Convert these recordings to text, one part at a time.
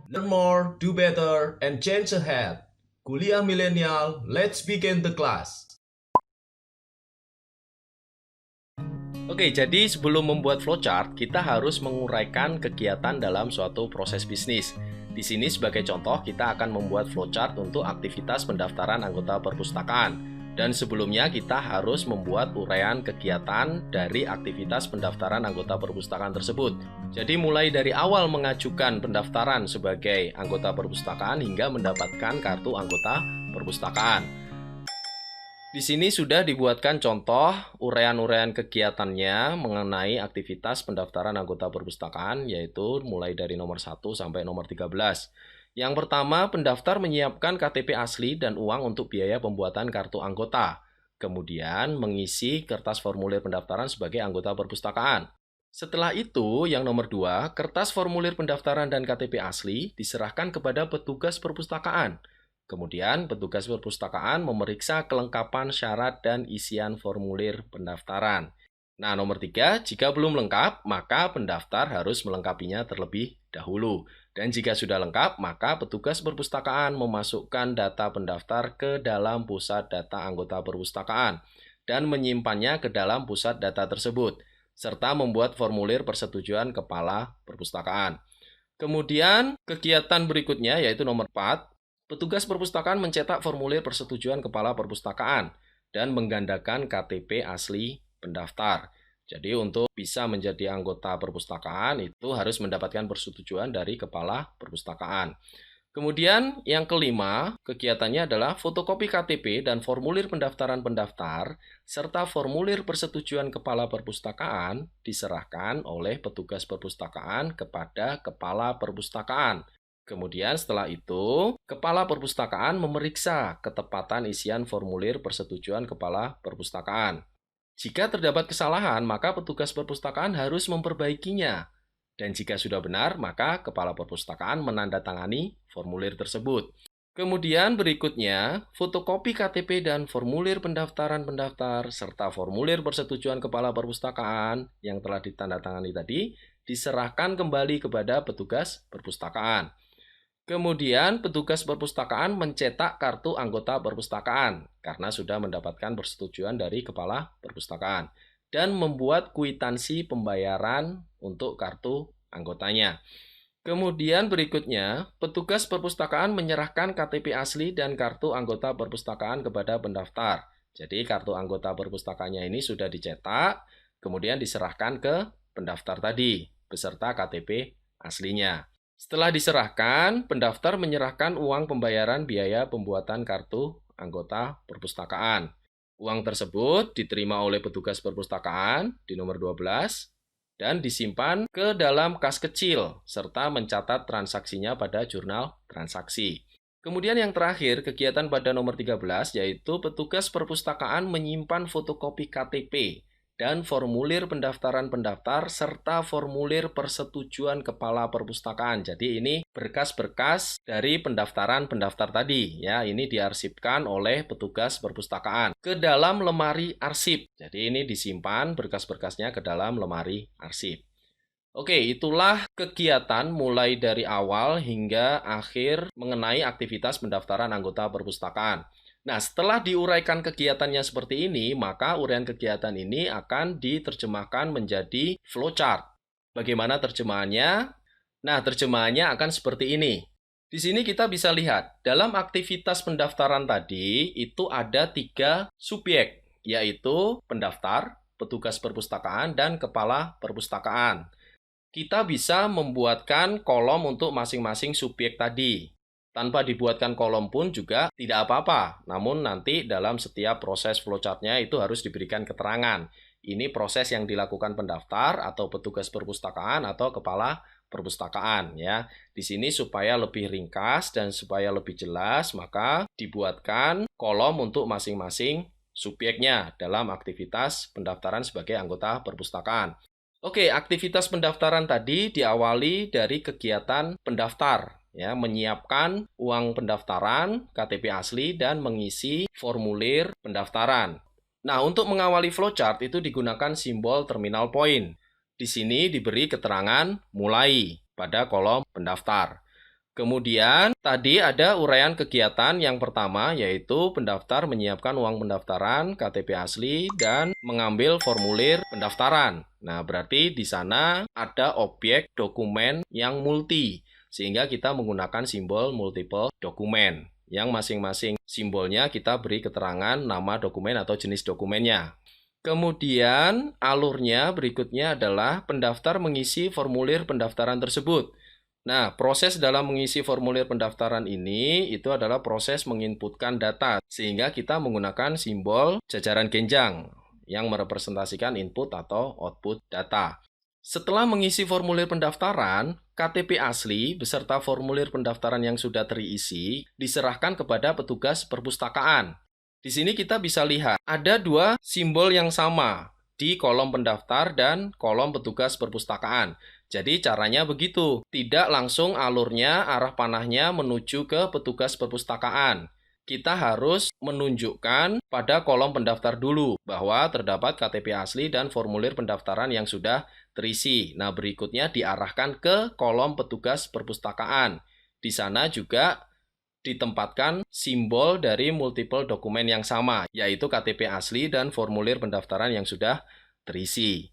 Learn more, do better, and change ahead. Kuliah Milenial, let's begin the class. Oke, jadi sebelum membuat flowchart, kita harus menguraikan kegiatan dalam suatu proses bisnis. Di sini sebagai contoh, kita akan membuat flowchart untuk aktivitas pendaftaran anggota perpustakaan. Dan sebelumnya kita harus membuat uraian kegiatan dari aktivitas pendaftaran anggota perpustakaan tersebut. Jadi mulai dari awal mengajukan pendaftaran sebagai anggota perpustakaan hingga mendapatkan kartu anggota perpustakaan. Di sini sudah dibuatkan contoh uraian-uraian kegiatannya mengenai aktivitas pendaftaran anggota perpustakaan, yaitu mulai dari nomor 1 sampai nomor 13. Yang pertama, pendaftar menyiapkan KTP asli dan uang untuk biaya pembuatan kartu anggota. Kemudian mengisi kertas formulir pendaftaran sebagai anggota perpustakaan. Setelah itu, yang nomor 2, kertas formulir pendaftaran dan KTP asli diserahkan kepada petugas perpustakaan. Kemudian, petugas perpustakaan memeriksa kelengkapan syarat dan isian formulir pendaftaran. Nah, nomor 3, jika belum lengkap, maka pendaftar harus melengkapinya terlebih dahulu. Dan jika sudah lengkap, maka petugas perpustakaan memasukkan data pendaftar ke dalam pusat data anggota perpustakaan dan menyimpannya ke dalam pusat data tersebut, serta membuat formulir persetujuan kepala perpustakaan. Kemudian, kegiatan berikutnya yaitu nomor 4, petugas perpustakaan mencetak formulir persetujuan kepala perpustakaan dan menggandakan KTP asli pendaftar. Jadi untuk bisa menjadi anggota perpustakaan itu harus mendapatkan persetujuan dari kepala perpustakaan. Kemudian yang kelima, kegiatannya adalah fotokopi KTP dan formulir pendaftaran pendaftar serta formulir persetujuan kepala perpustakaan diserahkan oleh petugas perpustakaan kepada kepala perpustakaan. Kemudian setelah itu, kepala perpustakaan memeriksa ketepatan isian formulir persetujuan kepala perpustakaan. Jika terdapat kesalahan, maka petugas perpustakaan harus memperbaikinya. Dan jika sudah benar, maka kepala perpustakaan menandatangani formulir tersebut. Kemudian berikutnya, fotokopi KTP dan formulir pendaftaran pendaftar serta formulir persetujuan kepala perpustakaan yang telah ditandatangani tadi diserahkan kembali kepada petugas perpustakaan. Kemudian petugas perpustakaan mencetak kartu anggota perpustakaan karena sudah mendapatkan persetujuan dari kepala perpustakaan dan membuat kwitansi pembayaran untuk kartu anggotanya. Kemudian berikutnya, petugas perpustakaan menyerahkan KTP asli dan kartu anggota perpustakaan kepada pendaftar. Jadi kartu anggota perpustakaannya ini sudah dicetak, kemudian diserahkan ke pendaftar tadi beserta KTP aslinya. Setelah diserahkan, pendaftar menyerahkan uang pembayaran biaya pembuatan kartu anggota perpustakaan. Uang tersebut diterima oleh petugas perpustakaan di nomor 12 dan disimpan ke dalam kas kecil serta mencatat transaksinya pada jurnal transaksi. Kemudian yang terakhir, kegiatan pada nomor 13 yaitu petugas perpustakaan menyimpan fotokopi KTP dan formulir pendaftaran pendaftar serta formulir persetujuan kepala perpustakaan. Jadi ini berkas-berkas dari pendaftaran pendaftar tadi ya, ini diarsipkan oleh petugas perpustakaan ke dalam lemari arsip. Jadi ini disimpan berkas-berkasnya ke dalam lemari arsip. Oke, itulah kegiatan mulai dari awal hingga akhir mengenai aktivitas pendaftaran anggota perpustakaan. Nah, setelah diuraikan kegiatannya seperti ini, maka uraian kegiatan ini akan diterjemahkan menjadi flowchart. Bagaimana terjemahannya? Nah, terjemahannya akan seperti ini. Di sini kita bisa lihat, dalam aktivitas pendaftaran tadi, itu ada 3 subjek, yaitu pendaftar, petugas perpustakaan, dan kepala perpustakaan. Kita bisa membuatkan kolom untuk masing-masing subjek tadi. Tanpa dibuatkan kolom pun juga tidak apa-apa, namun nanti dalam setiap proses flowchart-nya itu harus diberikan keterangan. Ini proses yang dilakukan pendaftar atau petugas perpustakaan atau kepala perpustakaan ya. Di sini supaya lebih ringkas dan supaya lebih jelas, maka dibuatkan kolom untuk masing-masing subjeknya dalam aktivitas pendaftaran sebagai anggota perpustakaan. Oke, aktivitas pendaftaran tadi diawali dari kegiatan pendaftar. Ya, menyiapkan uang pendaftaran, KTP asli, dan mengisi formulir pendaftaran. Nah, untuk mengawali flowchart itu digunakan simbol terminal point. Di sini diberi keterangan mulai pada kolom pendaftar. Kemudian tadi ada uraian kegiatan yang pertama, yaitu pendaftar menyiapkan uang pendaftaran, KTP asli, dan mengambil formulir pendaftaran. Nah, berarti di sana ada objek dokumen yang multi, sehingga kita menggunakan simbol multiple dokumen, yang masing-masing simbolnya kita beri keterangan nama dokumen atau jenis dokumennya. Kemudian alurnya berikutnya adalah pendaftar mengisi formulir pendaftaran tersebut. Nah, proses dalam mengisi formulir pendaftaran ini itu adalah proses menginputkan data, sehingga kita menggunakan simbol jajaran genjang yang merepresentasikan input atau output data. Setelah mengisi formulir pendaftaran, KTP asli beserta formulir pendaftaran yang sudah terisi diserahkan kepada petugas perpustakaan. Di sini kita bisa lihat ada dua simbol yang sama di kolom pendaftar dan kolom petugas perpustakaan. Jadi caranya begitu, tidak langsung alurnya arah panahnya menuju ke petugas perpustakaan. Kita harus menunjukkan pada kolom pendaftar dulu bahwa terdapat KTP asli dan formulir pendaftaran yang sudah terisi. Nah, berikutnya diarahkan ke kolom petugas perpustakaan. Di sana juga ditempatkan simbol dari multiple dokumen yang sama, yaitu KTP asli dan formulir pendaftaran yang sudah terisi.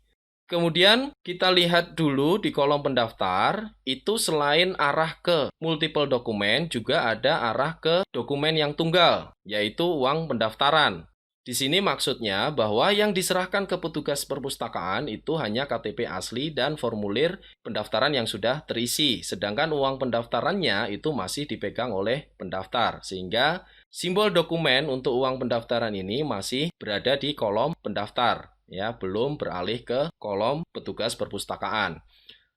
Kemudian kita lihat dulu di kolom pendaftar, itu selain arah ke multiple dokumen, juga ada arah ke dokumen yang tunggal, yaitu uang pendaftaran. Di sini maksudnya bahwa yang diserahkan ke petugas perpustakaan itu hanya KTP asli dan formulir pendaftaran yang sudah terisi, sedangkan uang pendaftarannya itu masih dipegang oleh pendaftar, sehingga simbol dokumen untuk uang pendaftaran ini masih berada di kolom pendaftar. Ya, belum beralih ke kolom petugas perpustakaan.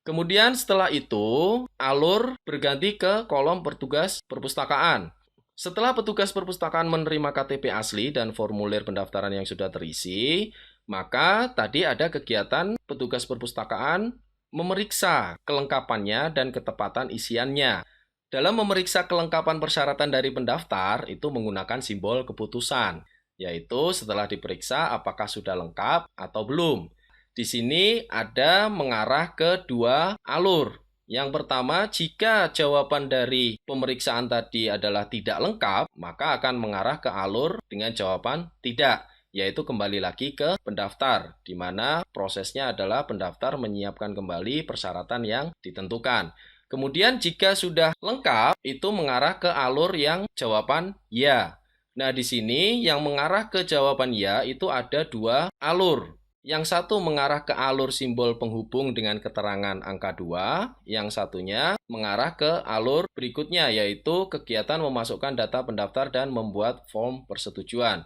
Kemudian setelah itu, alur berganti ke kolom petugas perpustakaan. Setelah petugas perpustakaan menerima KTP asli dan formulir pendaftaran yang sudah terisi, maka tadi ada kegiatan petugas perpustakaan memeriksa kelengkapannya dan ketepatan isiannya. Dalam memeriksa kelengkapan persyaratan dari pendaftar, itu menggunakan simbol keputusan, yaitu setelah diperiksa apakah sudah lengkap atau belum. Di sini ada mengarah ke dua alur. Yang pertama, jika jawaban dari pemeriksaan tadi adalah tidak lengkap, maka akan mengarah ke alur dengan jawaban tidak, yaitu kembali lagi ke pendaftar, di mana prosesnya adalah pendaftar menyiapkan kembali persyaratan yang ditentukan. Kemudian jika sudah lengkap, itu mengarah ke alur yang jawaban ya. Nah, di sini yang mengarah ke jawaban ya itu ada dua alur. Yang satu mengarah ke alur simbol penghubung dengan keterangan angka 2, yang satunya mengarah ke alur berikutnya, yaitu kegiatan memasukkan data pendaftar dan membuat form persetujuan.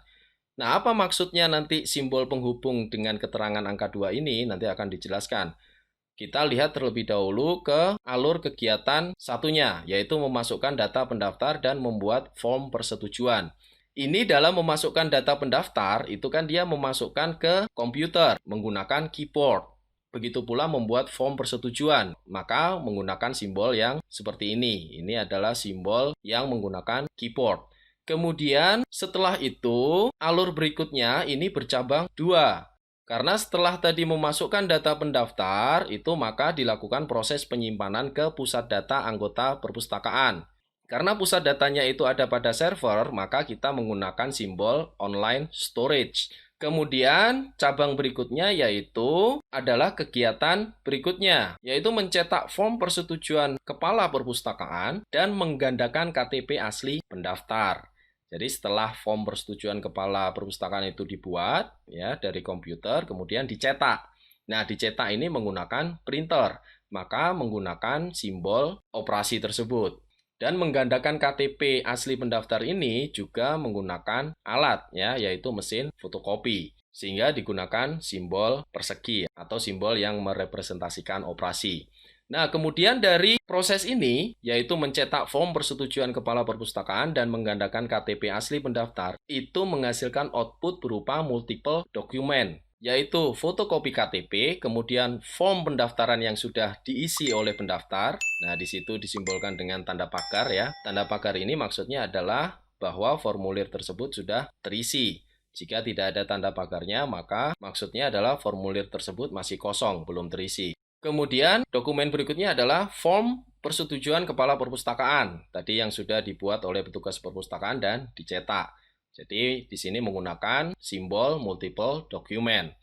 Nah, apa maksudnya nanti simbol penghubung dengan keterangan angka 2 ini? Nanti akan dijelaskan. Kita lihat terlebih dahulu ke alur kegiatan satunya, yaitu memasukkan data pendaftar dan membuat form persetujuan. Ini dalam memasukkan data pendaftar, itu kan dia memasukkan ke komputer menggunakan keyboard. Begitu pula membuat form persetujuan, maka menggunakan simbol yang seperti ini. Ini adalah simbol yang menggunakan keyboard. Kemudian setelah itu, alur berikutnya ini bercabang dua. Karena setelah tadi memasukkan data pendaftar, itu maka dilakukan proses penyimpanan ke pusat data anggota perpustakaan. Karena pusat datanya itu ada pada server, maka kita menggunakan simbol online storage. Kemudian cabang berikutnya yaitu adalah kegiatan berikutnya, yaitu mencetak form persetujuan kepala perpustakaan dan menggandakan KTP asli pendaftar. Jadi setelah form persetujuan kepala perpustakaan itu dibuat ya dari komputer, kemudian dicetak. Nah, dicetak ini menggunakan printer, maka menggunakan simbol operasi tersebut. Dan menggandakan KTP asli pendaftar ini juga menggunakan alat ya, yaitu mesin fotokopi. Sehingga digunakan simbol persegi atau simbol yang merepresentasikan operasi. Nah, kemudian dari proses ini, yaitu mencetak form persetujuan kepala perpustakaan dan menggandakan KTP asli pendaftar, itu menghasilkan output berupa multiple dokumen, yaitu fotokopi KTP, kemudian form pendaftaran yang sudah diisi oleh pendaftar. Nah, di situ disimbolkan dengan tanda pagar ya. Tanda pagar ini maksudnya adalah bahwa formulir tersebut sudah terisi. Jika tidak ada tanda pagarnya, maka maksudnya adalah formulir tersebut masih kosong, belum terisi. Kemudian dokumen berikutnya adalah form persetujuan kepala perpustakaan. Tadi yang sudah dibuat oleh petugas perpustakaan dan dicetak. Jadi di sini menggunakan simbol multiple document.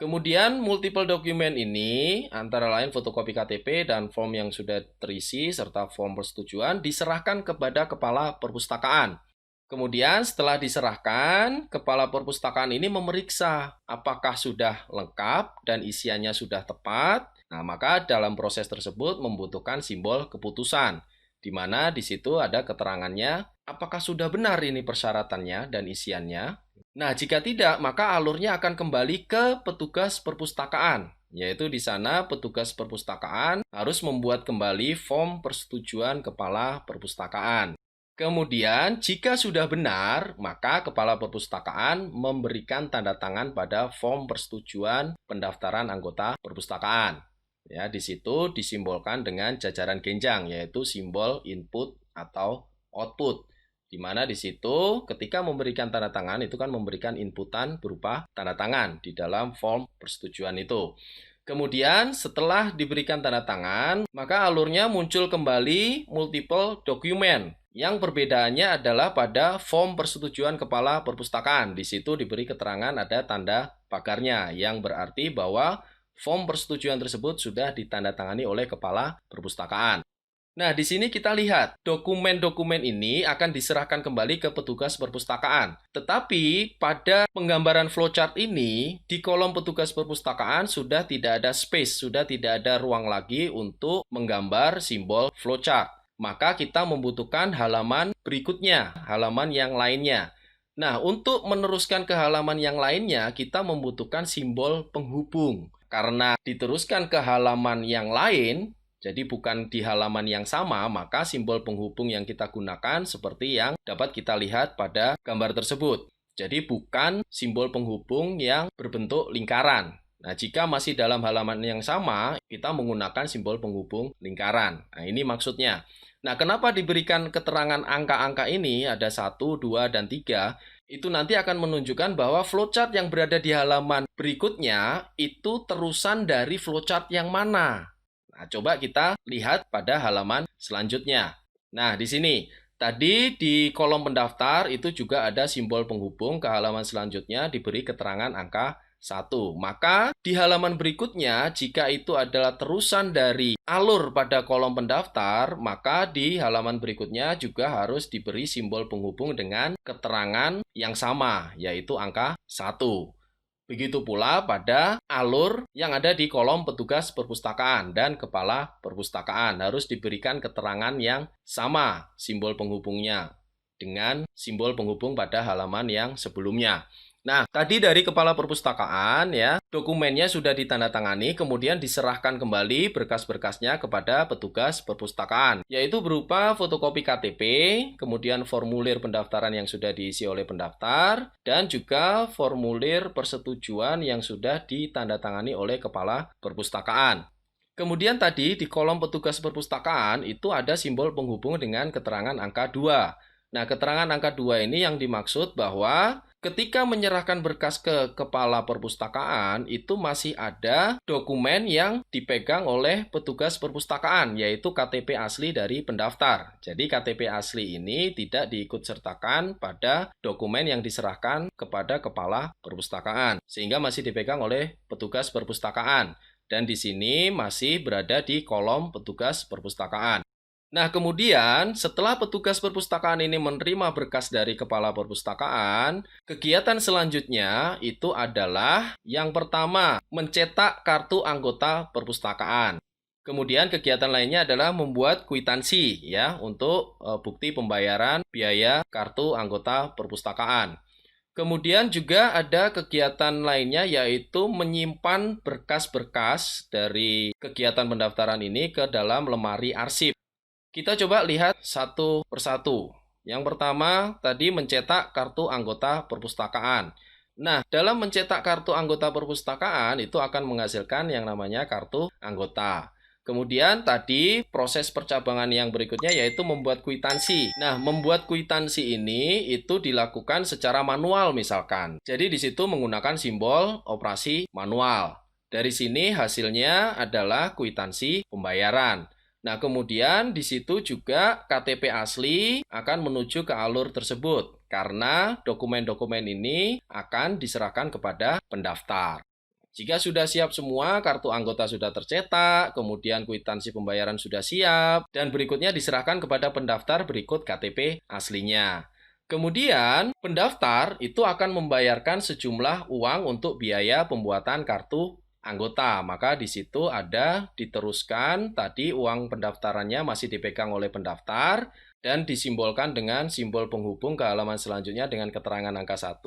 Kemudian multiple document ini antara lain fotokopi KTP dan form yang sudah terisi serta form persetujuan diserahkan kepada kepala perpustakaan. Kemudian setelah diserahkan, kepala perpustakaan ini memeriksa apakah sudah lengkap dan isiannya sudah tepat. Nah, maka dalam proses tersebut membutuhkan simbol keputusan, di mana di situ ada keterangannya apakah sudah benar ini persyaratannya dan isiannya. Nah, jika tidak, maka alurnya akan kembali ke petugas perpustakaan, yaitu di sana petugas perpustakaan harus membuat kembali form persetujuan kepala perpustakaan. Kemudian, jika sudah benar, maka kepala perpustakaan memberikan tanda tangan pada form persetujuan pendaftaran anggota perpustakaan. Ya, di situ disimbolkan dengan jajaran genjang, yaitu simbol input atau output. Di mana di situ ketika memberikan tanda tangan itu kan memberikan inputan berupa tanda tangan di dalam form persetujuan itu. Kemudian setelah diberikan tanda tangan, maka alurnya muncul kembali multiple document. Yang perbedaannya adalah pada form persetujuan kepala perpustakaan. Di situ diberi keterangan ada tanda pagarnya yang berarti bahwa form persetujuan tersebut sudah ditandatangani oleh kepala perpustakaan. Nah, di sini kita lihat, dokumen-dokumen ini akan diserahkan kembali ke petugas perpustakaan. Tetapi, pada penggambaran flowchart ini, di kolom petugas perpustakaan sudah tidak ada space, sudah tidak ada ruang lagi untuk menggambar simbol flowchart. Maka kita membutuhkan halaman berikutnya, halaman yang lainnya. Nah, untuk meneruskan ke halaman yang lainnya, kita membutuhkan simbol penghubung. Karena diteruskan ke halaman yang lain, jadi bukan di halaman yang sama, maka simbol penghubung yang kita gunakan seperti yang dapat kita lihat pada gambar tersebut. Jadi bukan simbol penghubung yang berbentuk lingkaran. Nah, jika masih dalam halaman yang sama, kita menggunakan simbol penghubung lingkaran. Nah, ini maksudnya. Nah, kenapa diberikan keterangan angka-angka ini, ada 1, 2, dan 3, itu nanti akan menunjukkan bahwa flowchart yang berada di halaman berikutnya itu terusan dari flowchart yang mana. Nah, coba kita lihat pada halaman selanjutnya. Nah, di sini, tadi di kolom pendaftar itu juga ada simbol penghubung ke halaman selanjutnya diberi keterangan angka 1. Maka di halaman berikutnya, jika itu adalah terusan dari alur pada kolom pendaftar, maka di halaman berikutnya juga harus diberi simbol penghubung dengan keterangan yang sama, yaitu angka 1. Begitu pula pada alur yang ada di kolom petugas perpustakaan dan kepala perpustakaan harus diberikan keterangan yang sama simbol penghubungnya dengan simbol penghubung pada halaman yang sebelumnya. Nah, tadi dari kepala perpustakaan ya, dokumennya sudah ditandatangani, kemudian diserahkan kembali berkas-berkasnya kepada petugas perpustakaan, yaitu berupa fotokopi KTP, kemudian formulir pendaftaran yang sudah diisi oleh pendaftar, dan juga formulir persetujuan yang sudah ditandatangani oleh kepala perpustakaan. Kemudian tadi di kolom petugas perpustakaan itu ada simbol penghubung dengan keterangan angka 2. Nah, keterangan angka 2 ini yang dimaksud bahwa ketika menyerahkan berkas ke kepala perpustakaan, itu masih ada dokumen yang dipegang oleh petugas perpustakaan, yaitu KTP asli dari pendaftar. Jadi KTP asli ini tidak diikutsertakan pada dokumen yang diserahkan kepada kepala perpustakaan, sehingga masih dipegang oleh petugas perpustakaan. Dan di sini masih berada di kolom petugas perpustakaan. Nah, kemudian setelah petugas perpustakaan ini menerima berkas dari kepala perpustakaan, kegiatan selanjutnya itu adalah yang pertama, mencetak kartu anggota perpustakaan. Kemudian kegiatan lainnya adalah membuat kwitansi ya untuk bukti pembayaran biaya kartu anggota perpustakaan. Kemudian juga ada kegiatan lainnya yaitu menyimpan berkas-berkas dari kegiatan pendaftaran ini ke dalam lemari arsip. Kita coba lihat satu persatu. Yang pertama, tadi mencetak kartu anggota perpustakaan. Nah, dalam mencetak kartu anggota perpustakaan itu akan menghasilkan yang namanya kartu anggota. Kemudian tadi proses percabangan yang berikutnya yaitu membuat kwitansi. Nah, membuat kwitansi ini itu dilakukan secara manual misalkan. Jadi di situ menggunakan simbol operasi manual. Dari sini hasilnya adalah kwitansi pembayaran. Nah, kemudian di situ juga KTP asli akan menuju ke alur tersebut karena dokumen-dokumen ini akan diserahkan kepada pendaftar. Jika sudah siap semua, kartu anggota sudah tercetak, kemudian kwitansi pembayaran sudah siap, dan berikutnya diserahkan kepada pendaftar berikut KTP aslinya. Kemudian, pendaftar itu akan membayarkan sejumlah uang untuk biaya pembuatan kartu anggota. Maka di situ ada diteruskan tadi uang pendaftarannya masih dipegang oleh pendaftar dan disimbolkan dengan simbol penghubung ke halaman selanjutnya dengan keterangan angka 1.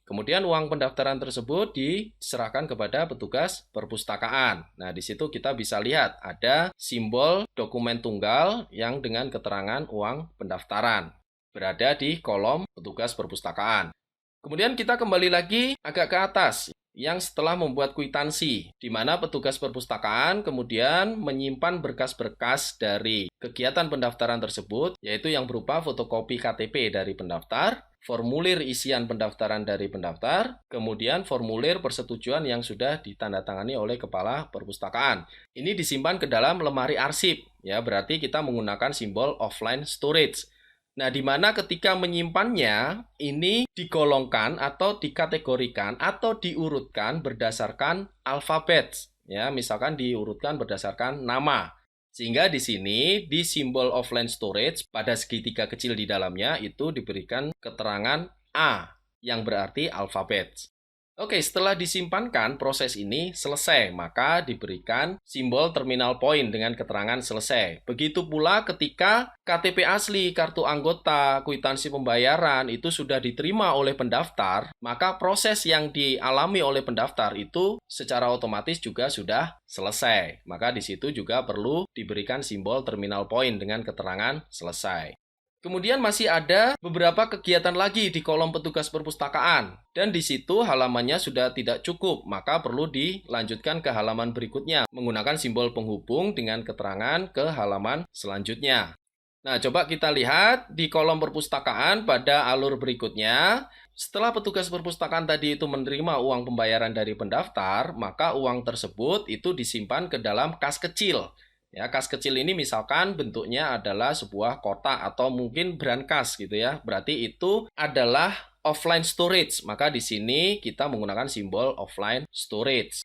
Kemudian uang pendaftaran tersebut diserahkan kepada petugas perpustakaan. Nah, di situ kita bisa lihat ada simbol dokumen tunggal yang dengan keterangan uang pendaftaran berada di kolom petugas perpustakaan. Kemudian kita kembali lagi agak ke atas yang setelah membuat kwitansi, di mana petugas perpustakaan kemudian menyimpan berkas-berkas dari kegiatan pendaftaran tersebut, yaitu yang berupa fotokopi KTP dari pendaftar, formulir isian pendaftaran dari pendaftar, kemudian formulir persetujuan yang sudah ditandatangani oleh kepala perpustakaan. Ini disimpan ke dalam lemari arsip, ya berarti kita menggunakan simbol offline storage. Nah, di mana ketika menyimpannya, ini digolongkan atau dikategorikan atau diurutkan berdasarkan alfabet. Ya, misalkan diurutkan berdasarkan nama. Sehingga di sini, di simbol offline storage, pada segitiga kecil di dalamnya, itu diberikan keterangan A, yang berarti alfabet. Oke, setelah disimpankan, proses ini selesai, maka diberikan simbol terminal point dengan keterangan selesai. Begitu pula ketika KTP asli, kartu anggota, kwitansi pembayaran itu sudah diterima oleh pendaftar, maka proses yang dialami oleh pendaftar itu secara otomatis juga sudah selesai. Maka di situ juga perlu diberikan simbol terminal point dengan keterangan selesai. Kemudian masih ada beberapa kegiatan lagi di kolom petugas perpustakaan. Dan di situ halamannya sudah tidak cukup, maka perlu dilanjutkan ke halaman berikutnya menggunakan simbol penghubung dengan keterangan ke halaman selanjutnya. Nah, coba kita lihat di kolom perpustakaan pada alur berikutnya. Setelah petugas perpustakaan tadi itu menerima uang pembayaran dari pendaftar, maka uang tersebut itu disimpan ke dalam kas kecil. Ya, kas kecil ini misalkan bentuknya adalah sebuah kotak atau mungkin brankas gitu ya. Berarti itu adalah offline storage. Maka di sini kita menggunakan simbol offline storage.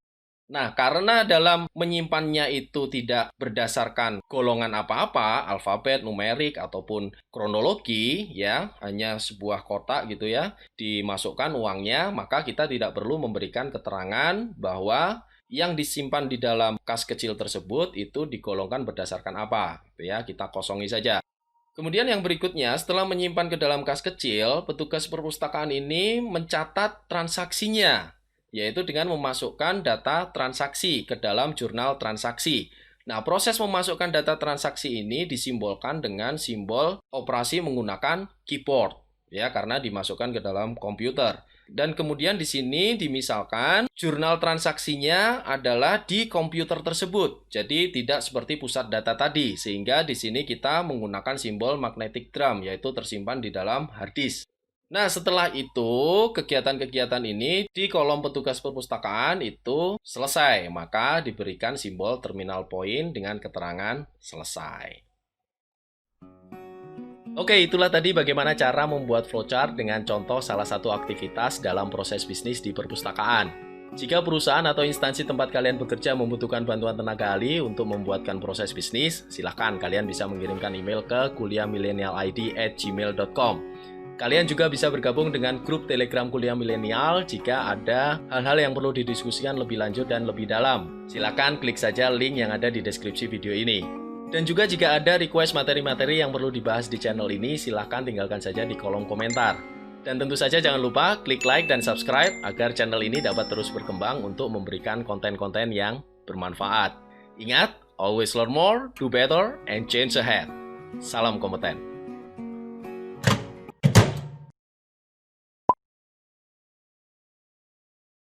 Nah, karena dalam menyimpannya itu tidak berdasarkan golongan apa-apa, alfabet, numerik, ataupun kronologi, ya, hanya sebuah kotak gitu ya, dimasukkan uangnya, maka kita tidak perlu memberikan keterangan bahwa yang disimpan di dalam kas kecil tersebut itu digolongkan berdasarkan apa, gitu ya, kita kosongi saja. Kemudian yang berikutnya, setelah menyimpan ke dalam kas kecil, petugas perpustakaan ini mencatat transaksinya, yaitu dengan memasukkan data transaksi ke dalam jurnal transaksi. Nah, proses memasukkan data transaksi ini disimbolkan dengan simbol operasi menggunakan keyboard, ya, karena dimasukkan ke dalam komputer. Dan kemudian di sini dimisalkan jurnal transaksinya adalah di komputer tersebut. Jadi tidak seperti pusat data tadi, sehingga di sini kita menggunakan simbol magnetic drum, yaitu tersimpan di dalam hard disk. Nah, setelah itu kegiatan-kegiatan ini di kolom petugas perpustakaan itu selesai, maka diberikan simbol terminal point dengan keterangan selesai. Oke, itulah tadi bagaimana cara membuat flowchart dengan contoh salah satu aktivitas dalam proses bisnis di perpustakaan. Jika perusahaan atau instansi tempat kalian bekerja membutuhkan bantuan tenaga ahli untuk membuatkan proses bisnis, silahkan kalian bisa mengirimkan email ke kuliahmilenialid@gmail.com. Kalian juga bisa bergabung dengan grup Telegram Kuliah Milenial jika ada hal-hal yang perlu didiskusikan lebih lanjut dan lebih dalam. Silahkan klik saja link yang ada di deskripsi video ini. Dan juga jika ada request materi-materi yang perlu dibahas di channel ini, silahkan tinggalkan saja di kolom komentar. Dan tentu saja jangan lupa klik like dan subscribe agar channel ini dapat terus berkembang untuk memberikan konten-konten yang bermanfaat. Ingat, always learn more, do better, and change ahead. Salam kompeten.